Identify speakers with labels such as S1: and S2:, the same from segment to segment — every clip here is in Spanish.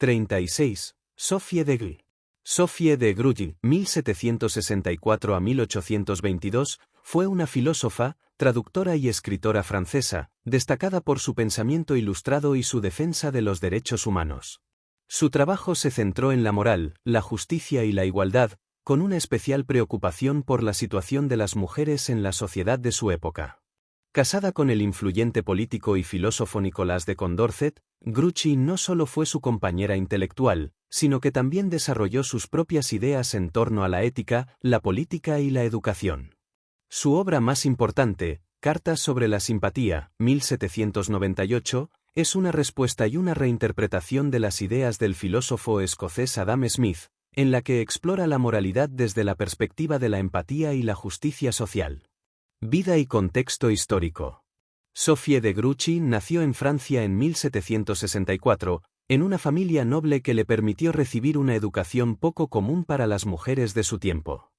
S1: 36. Sophie de Gr. Sophie de Grugy, 1764 a 1822, fue una filósofa, traductora y escritora francesa, destacada por su pensamiento ilustrado y su defensa de los derechos humanos. Su trabajo se centró en la moral, la justicia y la igualdad, con una especial preocupación por la situación de las mujeres en la sociedad de su época. Casada con el influyente político y filósofo Nicolas de Condorcet, Grouchy no solo fue su compañera intelectual, sino que también desarrolló sus propias ideas en torno a la ética, la política y la educación. Su obra más importante, Cartas sobre la simpatía, 1798, es una respuesta y una reinterpretación de las ideas del filósofo escocés Adam Smith, en la que explora la moralidad desde la perspectiva de la empatía y la justicia social. Vida y contexto histórico. Sophie de Grouchy nació en Francia en 1764, en una familia noble que le permitió recibir una educación poco común para las mujeres de su tiempo.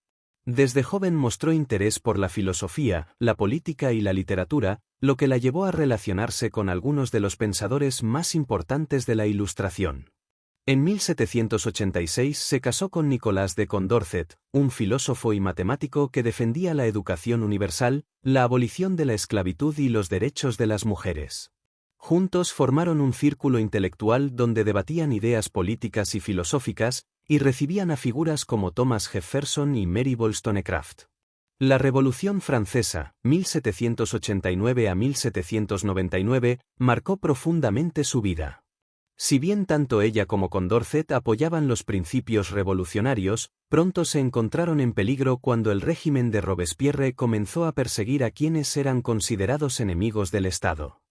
S1: Desde joven mostró interés por la filosofía, la política y la literatura, lo que la llevó a relacionarse con algunos de los pensadores más importantes de la Ilustración. En 1786 se casó con Nicolas de Condorcet, un filósofo y matemático que defendía la educación universal, la abolición de la esclavitud y los derechos de las mujeres. Juntos formaron un círculo intelectual donde debatían ideas políticas y filosóficas, y recibían a figuras como Thomas Jefferson y Mary Wollstonecraft. La Revolución Francesa, 1789 a 1799, marcó profundamente su vida. Si bien tanto ella como Condorcet apoyaban los principios revolucionarios, pronto se encontraron en peligro cuando el régimen de Robespierre comenzó a perseguir a quienes eran considerados enemigos del Estado.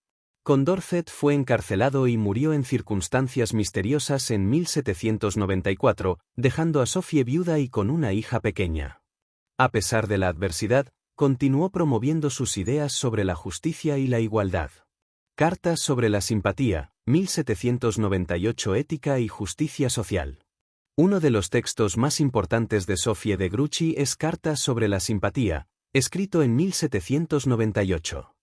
S1: Condorcet fue encarcelado y murió en circunstancias misteriosas en 1794, dejando a Sophie viuda y con una hija pequeña. A pesar de la adversidad, continuó promoviendo sus ideas sobre la justicia y la igualdad. Cartas sobre la simpatía, 1798. Ética y justicia social. Uno de los textos más importantes de Sophie de Grouchy es Cartas sobre la simpatía, escrito en 1798.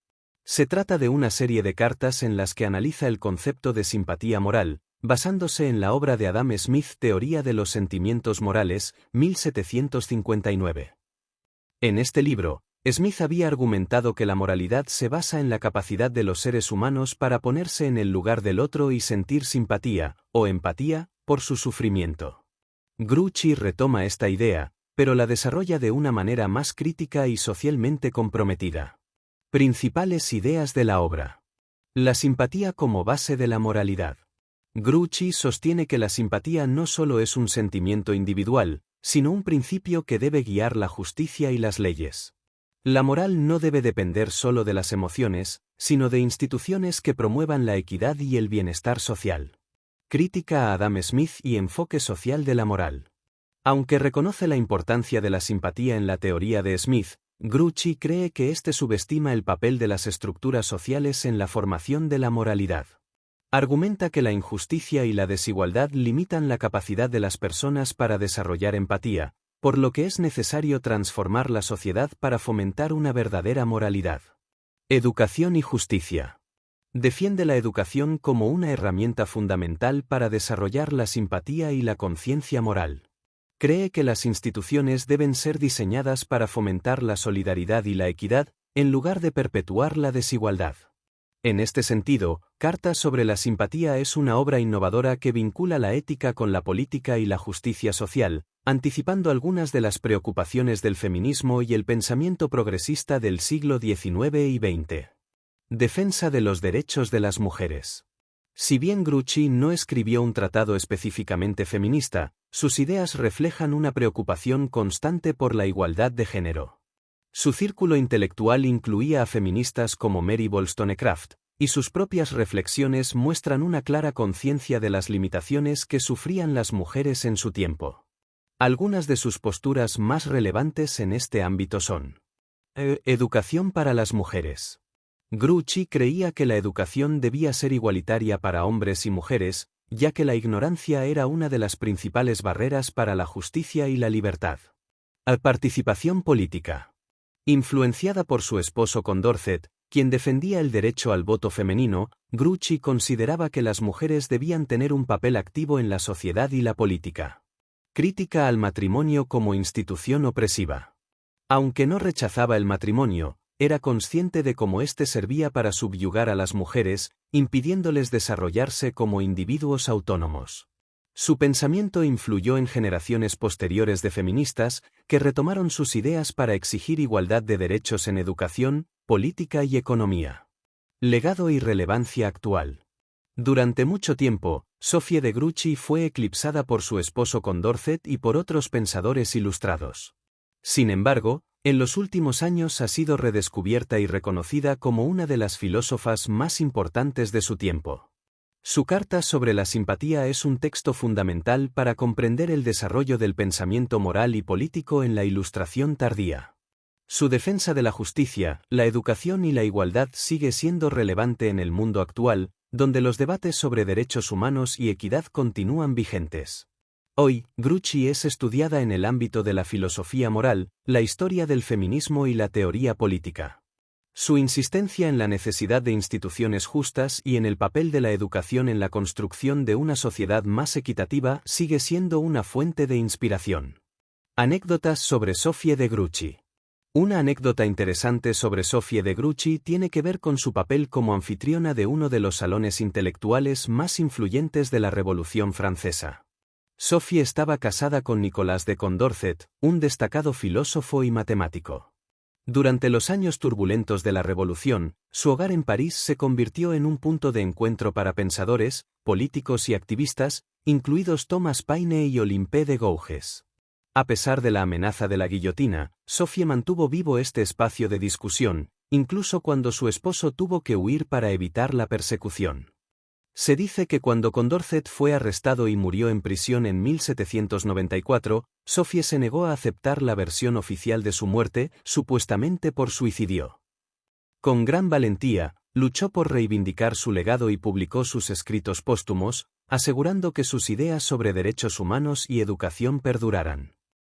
S1: Se trata de una serie de cartas en las que analiza el concepto de simpatía moral, basándose en la obra de Adam Smith Teoría de los sentimientos morales, 1759. En este libro, Smith había argumentado que la moralidad se basa en la capacidad de los seres humanos para ponerse en el lugar del otro y sentir simpatía, o empatía, por su sufrimiento. Grouchy retoma esta idea, pero la desarrolla de una manera más crítica y socialmente comprometida. Principales ideas de la obra. La simpatía como base de la moralidad. Grouchy sostiene que la simpatía no solo es un sentimiento individual, sino un principio que debe guiar la justicia y las leyes. La moral no debe depender solo de las emociones, sino de instituciones que promuevan la equidad y el bienestar social. Crítica a Adam Smith y enfoque social de la moral. Aunque reconoce la importancia de la simpatía en la teoría de Smith, Grouchy cree que éste subestima el papel de las estructuras sociales en la formación de la moralidad. Argumenta que la injusticia y la desigualdad limitan la capacidad de las personas para desarrollar empatía, por lo que es necesario transformar la sociedad para fomentar una verdadera moralidad. Educación y justicia. Defiende la educación como una herramienta fundamental para desarrollar la simpatía y la conciencia moral. Cree que las instituciones deben ser diseñadas para fomentar la solidaridad y la equidad, en lugar de perpetuar la desigualdad. En este sentido, Cartas sobre la simpatía es una obra innovadora que vincula la ética con la política y la justicia social, anticipando algunas de las preocupaciones del feminismo y el pensamiento progresista del siglo XIX y XX. Defensa de los derechos de las mujeres. Si bien Grouchy no escribió un tratado específicamente feminista, sus ideas reflejan una preocupación constante por la igualdad de género. Su círculo intelectual incluía a feministas como Mary Wollstonecraft, y sus propias reflexiones muestran una clara conciencia de las limitaciones que sufrían las mujeres en su tiempo. Algunas de sus posturas más relevantes en este ámbito son: educación para las mujeres. Grouchy creía que la educación debía ser igualitaria para hombres y mujeres, ya que la ignorancia era una de las principales barreras para la justicia y la libertad. Participación política. Influenciada por su esposo Condorcet, Quien defendía el derecho al voto femenino, Grouchy consideraba que las mujeres debían tener un papel activo en la sociedad y la política. Crítica al matrimonio como institución opresiva. Aunque no rechazaba el matrimonio, era consciente de cómo éste servía para subyugar a las mujeres, impidiéndoles desarrollarse como individuos autónomos. Su pensamiento influyó en generaciones posteriores de feministas, que retomaron sus ideas para exigir igualdad de derechos en educación, política y economía. Legado y relevancia actual. Durante mucho tiempo, Sophie de Grouchy fue eclipsada por su esposo Condorcet y por otros pensadores ilustrados. Sin embargo, en los últimos años ha sido redescubierta y reconocida como una de las filósofas más importantes de su tiempo. Su Carta sobre la simpatía es un texto fundamental para comprender el desarrollo del pensamiento moral y político en la Ilustración tardía. Su defensa de la justicia, la educación y la igualdad sigue siendo relevante en el mundo actual, donde los debates sobre derechos humanos y equidad continúan vigentes. Hoy, Grouchy es estudiada en el ámbito de la filosofía moral, la historia del feminismo y la teoría política. Su insistencia en la necesidad de instituciones justas y en el papel de la educación en la construcción de una sociedad más equitativa sigue siendo una fuente de inspiración. Anécdotas sobre Sophie de Grouchy. Una anécdota interesante sobre Sophie de Grouchy tiene que ver con su papel como anfitriona de uno de los salones intelectuales más influyentes de la Revolución Francesa. Sophie estaba casada con Nicolas de Condorcet, un destacado filósofo y matemático. Durante los años turbulentos de la Revolución, su hogar en París se convirtió en un punto de encuentro para pensadores, políticos y activistas, incluidos Thomas Paine y Olympe de Gouges. A pesar de la amenaza de la guillotina, Sophie mantuvo vivo este espacio de discusión, incluso cuando su esposo tuvo que huir para evitar la persecución. Se dice que cuando Condorcet fue arrestado y murió en prisión en 1794, Sophie se negó a aceptar la versión oficial de su muerte, supuestamente por suicidio. Con gran valentía, luchó por reivindicar su legado y publicó sus escritos póstumos, asegurando que sus ideas sobre derechos humanos y educación perduraran.